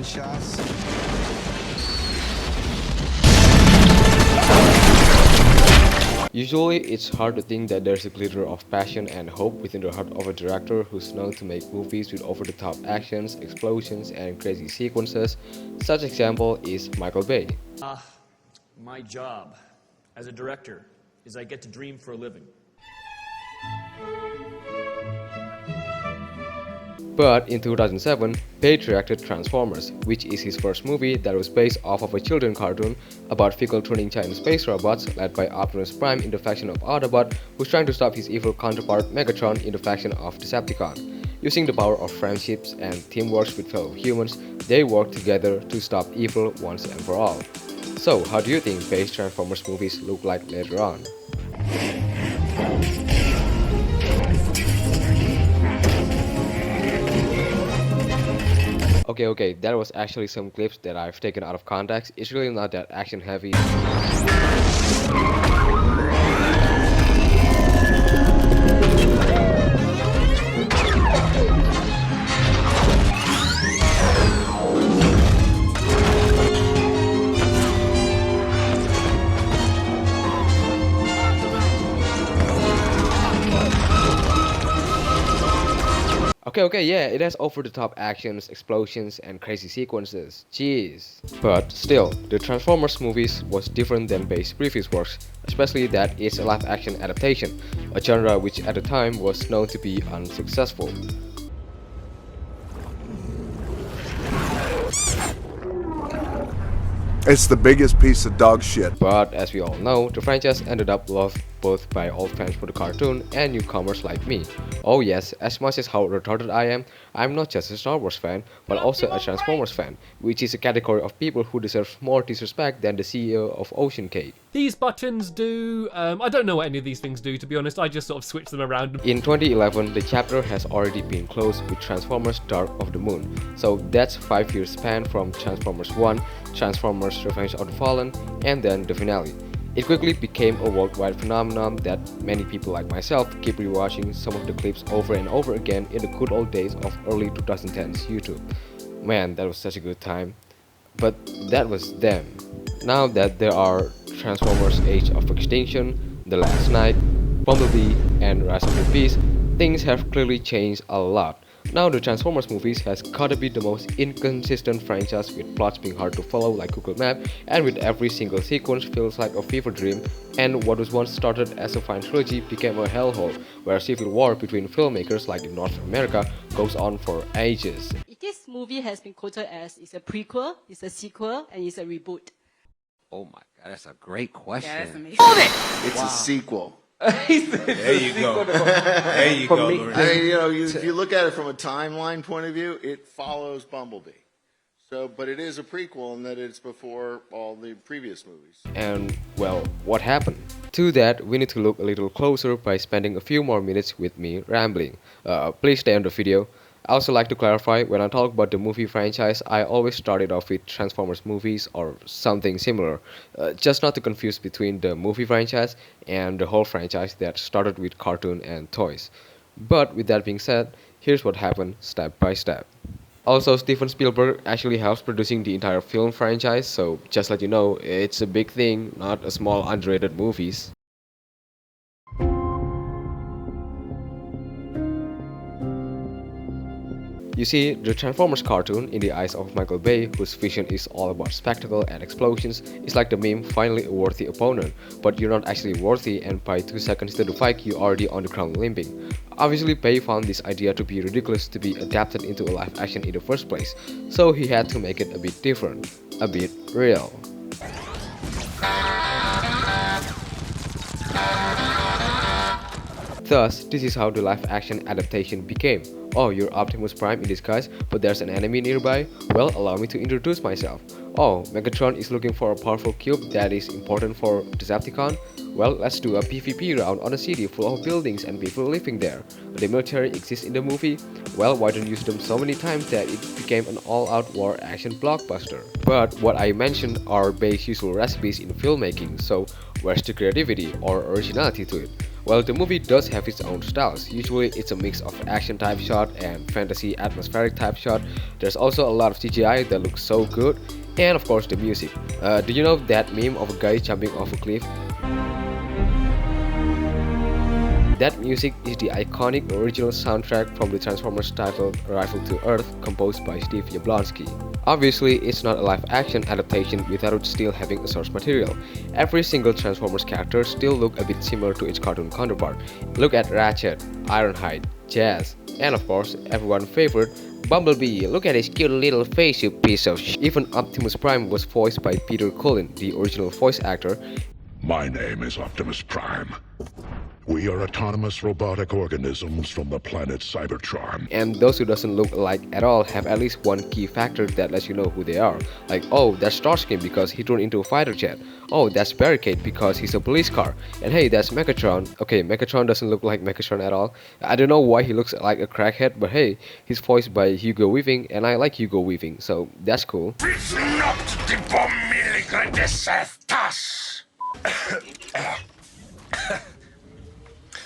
gunshots. Usually, it's hard to think that there's a glitter of passion and hope within the heart of a director who's known to make movies with over-the-top actions, explosions, and crazy sequences. Such example is Michael Bay. My job as a director is I get to dream for a living. But in 2007, Bay directed Transformers, which is his first movie that was based off of a children's cartoon about fickle-turning giant space robots led by Optimus Prime in the faction of Autobot, who's trying to stop his evil counterpart Megatron in the faction of Decepticon. Using the power of friendships and teamwork with fellow humans, they work together to stop evil once and for all. So, how do you think Bay's Transformers movies look like later on? Okay, that was actually some clips that I've taken out of context. It's really not that action heavy. Okay, yeah, it has over-the-top actions, explosions, and crazy sequences. Jeez. But still, the Transformers movies was different than Bay's previous works, especially that it's a live-action adaptation, a genre which at the time was known to be unsuccessful. It's the biggest piece of dog shit. But as we all know, the franchise ended up loved both by old fans for the cartoon and newcomers like me. Oh yes, as much as how retarded I am, I'm not just a Star Wars fan, but also a Transformers fan, which is a category of people who deserve more disrespect than the CEO of Ocean Cake. These buttons do... I don't know what any of these things do, to be honest. I just sort of switch them around. In 2011, the chapter has already been closed with Transformers Dark of the Moon. So that's 5 years span from Transformers 1, Transformers Revenge of the Fallen, and then the finale. It quickly became a worldwide phenomenon that many people like myself keep rewatching some of the clips over and over again in the good old days of early 2010s YouTube. Man, that was such a good time. But that was then. Now that there are Transformers Age of Extinction, The Last Knight, Bumblebee, and Rise of the Beast, things have clearly changed a lot. Now the Transformers movies has gotta be the most inconsistent franchise, with plots being hard to follow like Google Map, and with every single sequence feels like a fever dream, and what was once started as a fine trilogy became a hellhole, where civil war between filmmakers like in North America goes on for ages. This movie has been quoted as it's a prequel, it's a sequel, and it's a reboot. Oh my god, that's a great question. Yeah, that's amazing. It's a sequel. There you go. There you go. I mean, if you look at it from a timeline point of view, it follows Bumblebee. So, but it is a prequel in that it's before all the previous movies. And, well, what happened? To that, we need to look a little closer by spending a few more minutes with me rambling. Please stay on the video. I also like to clarify, when I talk about the movie franchise, I always started off with Transformers movies or something similar, just not to confuse between the movie franchise and the whole franchise that started with cartoon and toys. But with that being said, here's what happened step by step. Also, Steven Spielberg actually helps producing the entire film franchise, so just let you know, it's a big thing, not a small underrated movies. You see, the Transformers cartoon, in the eyes of Michael Bay, whose vision is all about spectacle and explosions, is like the meme finally a worthy opponent, but you're not actually worthy, and by 2 seconds into the fight you're already on the ground limping. Obviously, Bay found this idea to be ridiculous to be adapted into a live action in the first place, so he had to make it a bit different, a bit real. Thus, this is how the live-action adaptation became. Oh, you're Optimus Prime in disguise, but there's an enemy nearby? Well, allow me to introduce myself. Oh, Megatron is looking for a powerful cube that is important for Decepticon? Well, let's do a PvP round on a city full of buildings and people living there. The military exists in the movie? Well, why don't you use them so many times that it became an all-out war action blockbuster? But what I mentioned are Bay's usual recipes in filmmaking, so where's the creativity or originality to it? Well, the movie does have its own styles. Usually it's a mix of action type shot and fantasy atmospheric type shot. There's also a lot of CGI that looks so good. And of course the music. Do you know that meme of a guy jumping off a cliff? That music is the iconic original soundtrack from the Transformers title Arrival to Earth, composed by Steve Jablonsky. Obviously, it's not a live-action adaptation without still having a source material. Every single Transformers character still look a bit similar to its cartoon counterpart. Look at Ratchet, Ironhide, Jazz, and of course, everyone's favorite, Bumblebee. Look at his cute little face, you piece of sh**. Even Optimus Prime was voiced by Peter Cullen, the original voice actor. My name is Optimus Prime. We are autonomous robotic organisms from the planet Cybertron. And those who doesn't look alike at all have at least one key factor that lets you know who they are. Like, oh, that's Starscream because he turned into a fighter jet. Oh, that's Barricade because he's a police car. And hey, that's Megatron. Okay, Megatron doesn't look like Megatron at all. I don't know why he looks like a crackhead, but hey, he's voiced by Hugo Weaving, and I like Hugo Weaving, so that's cool.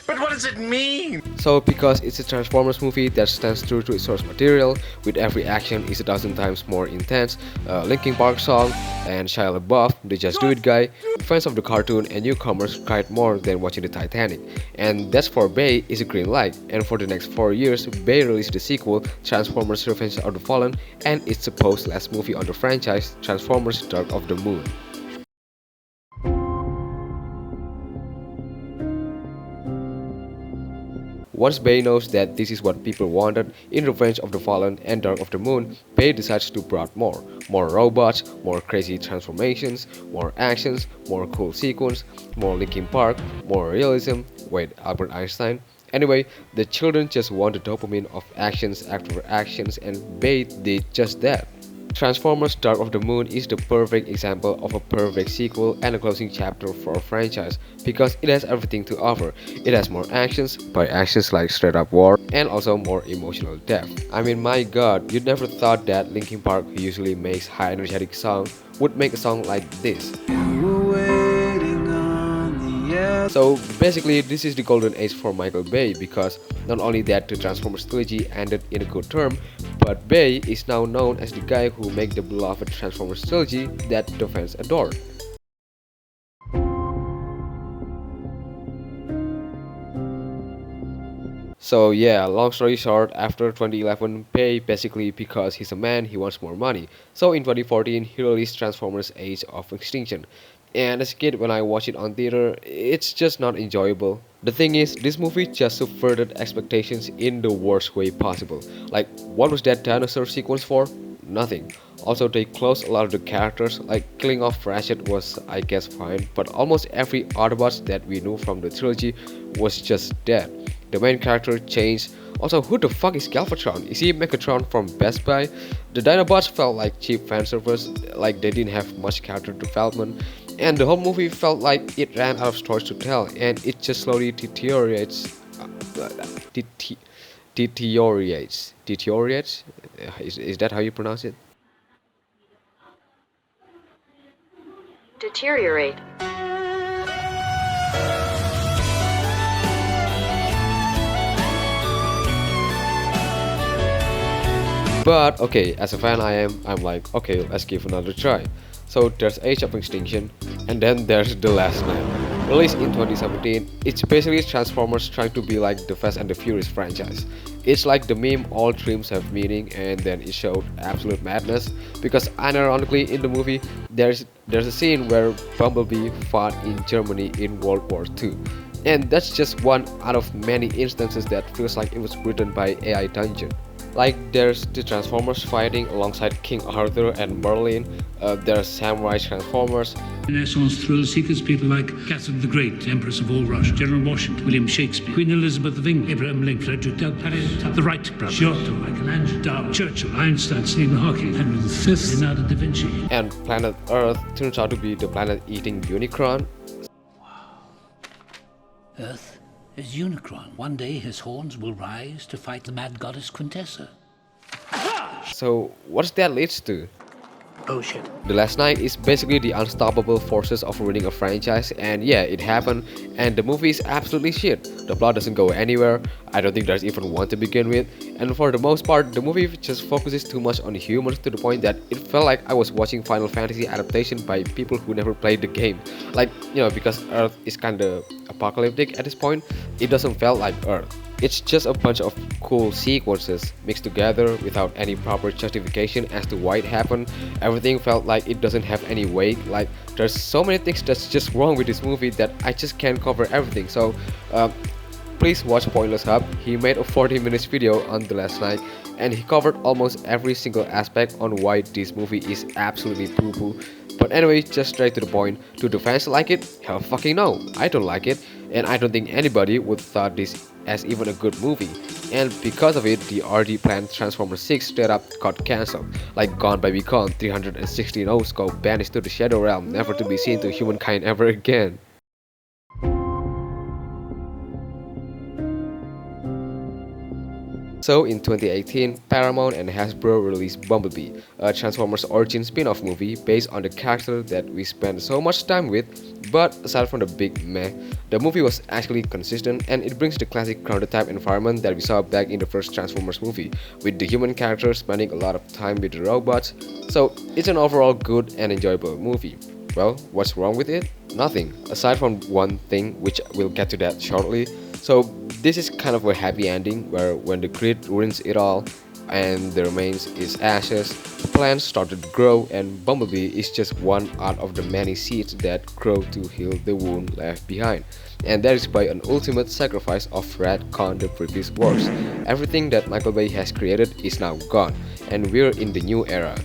But what does it mean? So because it's a Transformers movie that stands true to its source material, with every action is 1,000 times more intense, Linkin Park song, and Shia LaBeouf, the Just Do It guy, fans of the cartoon and newcomers cried more than watching the Titanic. And that's for Bay is a green light, and for the next 4 years, Bay released the sequel, Transformers Revenge of the Fallen, and its supposed last movie on the franchise, Transformers Dark of the Moon. Once Bay knows that this is what people wanted, in Revenge of the Fallen and Dark of the Moon, Bay decides to brought more. More robots, more crazy transformations, more actions, more cool sequence, more Linkin Park, more realism. Wait, Albert Einstein? Anyway, the children just want the dopamine of actions after actions, and Bay did just that. Transformers Dark of the Moon is the perfect example of a perfect sequel and a closing chapter for a franchise because it has everything to offer. It has more actions, by actions like straight up war, and also more emotional depth. I mean, my god, you'd never thought that Linkin Park, who usually makes high energetic songs, would make a song like this. So basically, this is the golden age for Michael Bay because not only that the Transformers trilogy ended in a good term, but Bay is now known as the guy who made the beloved Transformers trilogy that the fans adore. So yeah, long story short, after 2011, Bay basically because he's a man, he wants more money. So in 2014, he released Transformers Age of Extinction. And as a kid, when I watched it on theater, it's just not enjoyable. The thing is, this movie just subverted expectations in the worst way possible. Like, what was that dinosaur sequence for? Nothing. Also, they closed a lot of the characters, like killing off Ratchet was, I guess, fine, but almost every Autobots that we knew from the trilogy was just dead. The main character changed. Also, who the fuck is Galvatron? Is he Megatron from Best Buy? The Dinobots felt like cheap fanservice, like they didn't have much character development. And the whole movie felt like it ran out of stories to tell, and it just slowly deteriorates. Deteriorates? Is that how you pronounce it? Deteriorate. But okay, as a fan I'm like, okay, let's give another try. So there's Age of Extinction, and then there's The Last Night. Released in 2017, it's basically Transformers trying to be like the Fast and the Furious franchise. It's like the meme all dreams have meaning, and then it showed absolute madness, because unironically in the movie, there's a scene where Bumblebee fought in Germany in World War II. And that's just one out of many instances that feels like it was written by AI Dungeon. Like there's the Transformers fighting alongside King Arthur and Merlin, there's Samurai Transformers. Renaissance thrill seekers, people like Catherine the Great, Empress of all Russia, General Washington, William Shakespeare, Queen Elizabeth of England, Abraham Lincoln, Frederick Del Paris, the Wright brothers, Giotto, Michelangelo, Darwin, Churchill, Einstein, Stephen Hawking, Henry V, Leonardo da Vinci. And planet Earth turns out to be the planet-eating Unicron. Earth is Unicron. One day his horns will rise to fight the mad goddess Quintessa. So what does that lead to? bullshit. The Last Knight is basically the unstoppable forces of ruining a franchise, and yeah, it happened, and the movie is absolutely shit. The plot doesn't go anywhere, I don't think there's even one to begin with, and for the most part, the movie just focuses too much on humans to the point that it felt like I was watching Final Fantasy adaptation by people who never played the game. Like, you know, because Earth is kinda apocalyptic at this point, it doesn't feel like Earth. It's just a bunch of cool sequences mixed together without any proper justification as to why it happened. Everything felt like it doesn't have any weight. Like, there's so many things that's just wrong with this movie that I just can't cover everything. So please watch Pointless Hub. He made a 40 minutes video on The Last Night and he covered almost every single aspect on why this movie is absolutely poo-poo. But anyway, just straight to the point. Do the fans like it? Hell fucking no, I don't like it, and I don't think anybody would thought this as even a good movie. And because of it, the already planned Transformers 6 straight up got cancelled. Like Gone Baby Gone, 316 scope banished to the Shadow Realm, never to be seen to humankind ever again. So in 2018, Paramount and Hasbro released Bumblebee, a Transformers origin spin-off movie based on the character that we spent so much time with. But aside from the big meh, the movie was actually consistent and it brings the classic grounded type environment that we saw back in the first Transformers movie, with the human characters spending a lot of time with the robots. So it's an overall good and enjoyable movie. Well, what's wrong with it? Nothing, aside from one thing, which we'll get to that shortly. So this is kind of a happy ending where when the grid ruins it all and the remains is ashes, plants started to grow and Bumblebee is just one out of the many seeds that grow to heal the wound left behind. And that is by an ultimate sacrifice of retcon the previous works. Everything that Michael Bay has created is now gone and we're in the new era.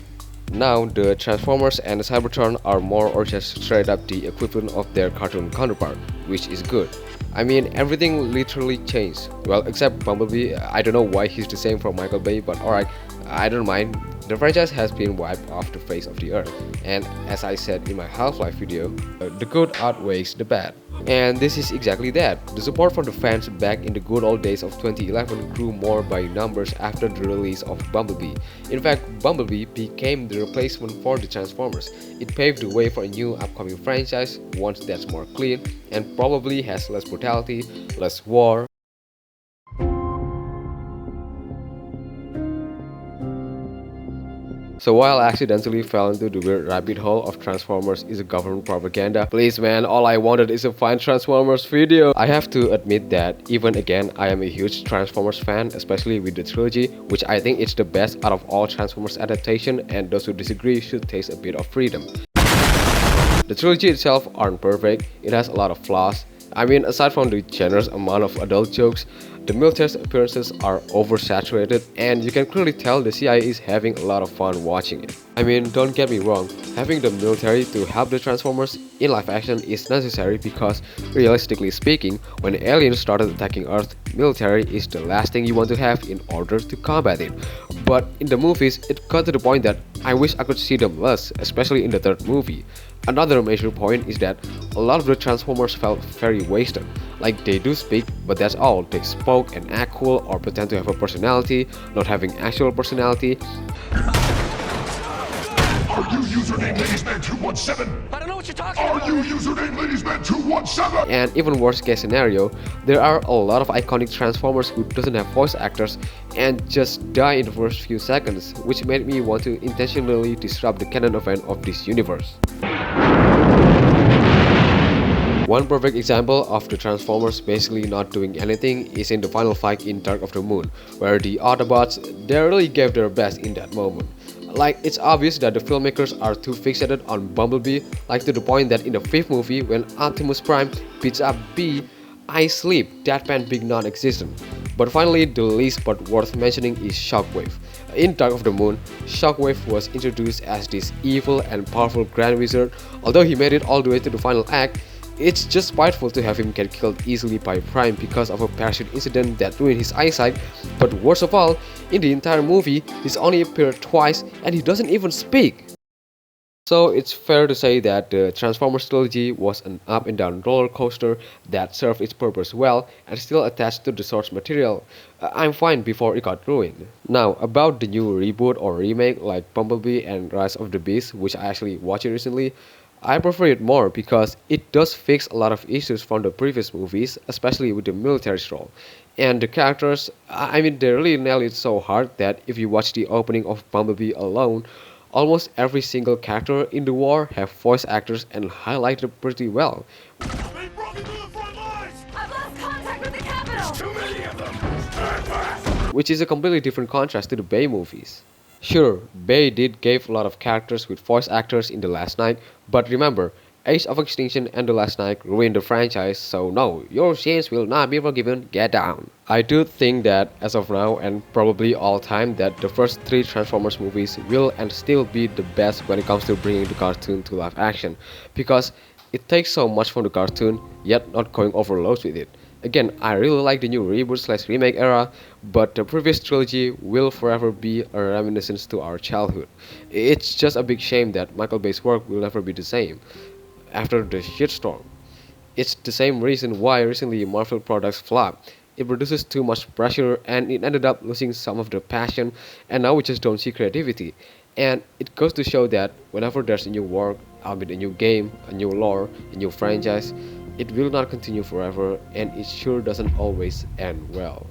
Now, the Transformers and the Cybertron are more or just straight up the equivalent of their cartoon counterpart, which is good. I mean, everything literally changed. Well, except Bumblebee. I don't know why he's the same from Michael Bay, but alright, I don't mind. The franchise has been wiped off the face of the earth, and as I said in my Half-Life video, the good outweighs the bad. And this is exactly that. The support from the fans back in the good old days of 2011 grew more by numbers after the release of Bumblebee. In fact, Bumblebee became the replacement for the Transformers. It paved the way for a new upcoming franchise, one that's more clean and probably has less brutality, less war. So while I accidentally fell into the weird rabbit hole of Transformers is a government propaganda, please man, all I wanted is a fine Transformers video. I have to admit that even again, I am a huge Transformers fan, especially with the trilogy, which I think is the best out of all Transformers adaptation, and those who disagree should taste a bit of freedom. The trilogy itself aren't perfect, it has a lot of flaws. I mean, aside from the generous amount of adult jokes, the military's appearances are oversaturated and you can clearly tell the CIA is having a lot of fun watching it. I mean, don't get me wrong, having the military to help the Transformers in live action is necessary because, realistically speaking, when aliens started attacking Earth, military is the last thing you want to have in order to combat it. But in the movies, it got to the point that I wish I could see them less, especially in the third movie. Another major point is that a lot of the Transformers felt very wasted. Like, they do speak, but that's all. They spoke and act cool or pretend to have a personality, not having actual personality. Are you username ladiesman217? I don't know what you're talking Are about. you username ladiesman217? And even worse case scenario, there are a lot of iconic Transformers who doesn't have voice actors and just die in the first few seconds, which made me want to intentionally disrupt the canon event of this universe. One perfect example of the Transformers basically not doing anything is in the final fight in Dark of the Moon, where the Autobots, they really gave their best in that moment. Like, it's obvious that the filmmakers are too fixated on Bumblebee, like to the point that in the 5th movie, when Optimus Prime beats up B, I sleep, deadpan being non-existent. But finally, the least but worth mentioning is Shockwave. In Dark of the Moon, Shockwave was introduced as this evil and powerful Grand Wizard. Although he made it all the way to the final act, it's just spiteful to have him get killed easily by Prime because of a parachute incident that ruined his eyesight. But worst of all, in the entire movie, he's only appeared twice and he doesn't even speak. So it's fair to say that the Transformers trilogy was an up and down roller coaster that served its purpose well and still attached to the source material. I'm fine before it got ruined. Now, about the new reboot or remake like Bumblebee and Rise of the Beast, which I actually watched recently, I prefer it more because it does fix a lot of issues from the previous movies, especially with the military role. And the characters, I mean, they really nail it so hard that if you watch the opening of Bumblebee alone, almost every single character in the war have voice actors and highlighted pretty well, They've broken through the front lines! I've lost contact with the capital! Too many of them! Stand back! which is a completely different contrast to the Bay movies. Sure, Bay did give a lot of characters with voice actors in The Last Night, but remember, Age of Extinction and The Last Night ruined the franchise, so no, your sins will not be forgiven, get down. I do think that as of now and probably all time that the first 3 Transformers movies will and still be the best when it comes to bringing the cartoon to live action, because it takes so much from the cartoon, yet not going overload with it. Again, I really like the new reboot/remake era, but the previous trilogy will forever be a reminiscence to our childhood. It's just a big shame that Michael Bay's work will never be the same after the shitstorm. It's the same reason why recently Marvel products flop. It produces too much pressure and it ended up losing some of the passion, and now we just don't see creativity. And it goes to show that whenever there's a new work, albeit a new game, a new lore, a new franchise, it will not continue forever and it sure doesn't always end well.